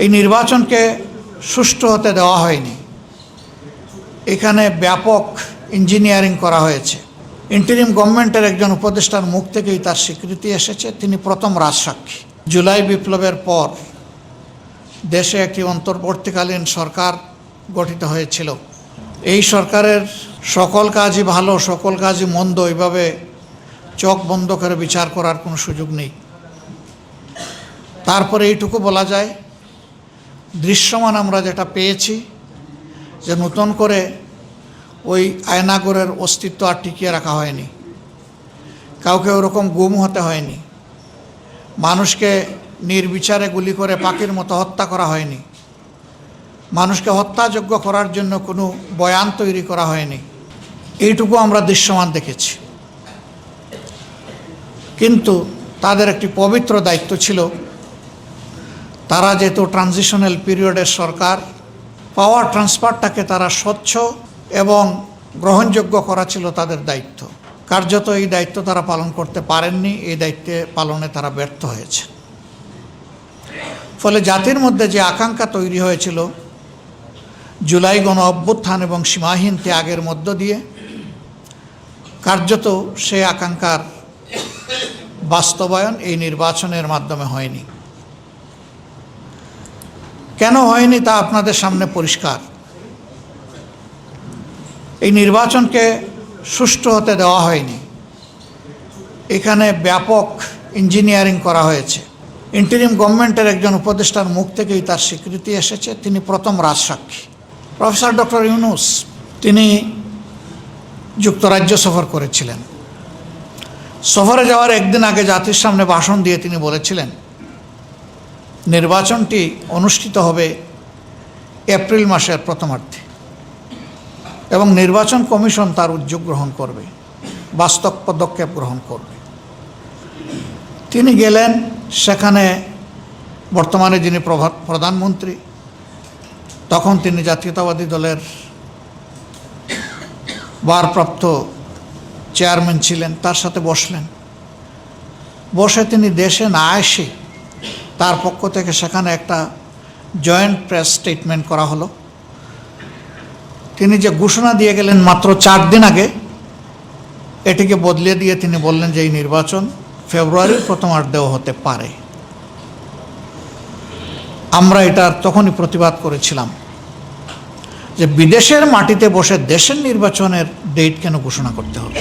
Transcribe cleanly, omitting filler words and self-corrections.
এই নির্বাচনকে সুষ্ঠু হতে দেওয়া হয়নি। এখানে ব্যাপক ইঞ্জিনিয়ারিং করা হয়েছে। ইন্টারিম গভর্নমেন্টের একজন উপদেষ্টার মুখ থেকেই তার স্বীকৃতি এসেছে। তিনি প্রথম রাজসাক্ষী। জুলাই বিপ্লবের পর দেশে একটি অন্তর্বর্তীকালীন সরকার গঠিত হয়েছিল। এই সরকারের সকল কাজই ভালো, সকল কাজই মন্দ, এইভাবে চোখ বন্ধ করে বিচার করার কোনো সুযোগ নেই। তারপরে এইটুকু বলা যায়, দৃশ্যমান আমরা যেটা পেয়েছি যে নতুন করে ওই আয়নাগরের অস্তিত্ব আর টিকিয়ে রাখা হয়নি। কাউকে ওরকম গুম হতে হয়নি। মানুষকে নির্বিচারে গুলি করে পাখির মতো হত্যা করা হয়নি। মানুষকে হত্যাযোগ্য করার জন্য কোনো বয়ান তৈরি করা হয়নি। এইটুকু আমরা দৃশ্যমান দেখেছি। কিন্তু তাদের একটি পবিত্র দায়িত্ব ছিল। তারা যেহেতু ট্রানজিশনাল পিরিয়ডের সরকার, পাওয়ার ট্রান্সফারটাকে তারা স্বচ্ছ এবং গ্রহণযোগ্য করা ছিল তাদের দায়িত্ব। কার্যত এই দায়িত্ব তারা পালন করতে পারেননি। এই দায়িত্বে পালনে তারা ব্যর্থ হয়েছে। ফলে জাতির মধ্যে যে আকাঙ্ক্ষা তৈরি হয়েছিল জুলাই গণ অভ্যুত্থান এবং সীমাহীন ত্যাগের মধ্য দিয়ে, কার্যত সেই আকাঙ্ক্ষার বাস্তবায়ন এই নির্বাচনের মাধ্যমে হয়নি। কেন হয়নি তা আপনাদের সামনে পরিষ্কার। এই নির্বাচনকে সুষ্ঠু হতে দেওয়া হয়নি। এখানে ব্যাপক ইঞ্জিনিয়ারিং করা হয়েছে। ইন্টারিম গভর্নমেন্টের একজন উপদেষ্টার মুখ থেকেই তার স্বীকৃতি এসেছে। তিনি প্রথম রাজসাক্ষী। প্রফেসর ডক্টর ইউনূস তিনি যুক্তরাজ্য সফর করেছিলেন। সফরে যাওয়ার একদিন আগে জাতির সামনে ভাষণ দিয়ে তিনি বলেছিলেন নির্বাচনটি অনুষ্ঠিত হবে এপ্রিল মাসের প্রথমার্ধে এবং নির্বাচন কমিশন তার উদ্যোগ গ্রহণ করবে, বাস্তব পদক্ষেপ গ্রহণ করবে। তিনি গেলেন। সেখানে বর্তমানে যিনি প্রধানমন্ত্রী, তখন তিনি জাতীয়তাবাদী দলের ভারপ্রাপ্ত চেয়ারম্যান ছিলেন, তার সাথে বসলেন। বসে তিনি দেশে না এসে তার পক্ষ থেকে সেখানে একটা জয়েন্ট প্রেস স্টেটমেন্ট করা হলো। তিনি যে ঘোষণা দিয়ে গেলেন মাত্র 4 দিন আগে, এটিকে বদলে দিয়ে তিনি বললেন যে এই নির্বাচন ফেব্রুয়ারির প্রথমার্ধেও হতে পারে। আমরা এটার তখনই প্রতিবাদ করেছিলাম যে বিদেশের মাটিতে বসে দেশের নির্বাচনের ডেট কেন ঘোষণা করতে হবে।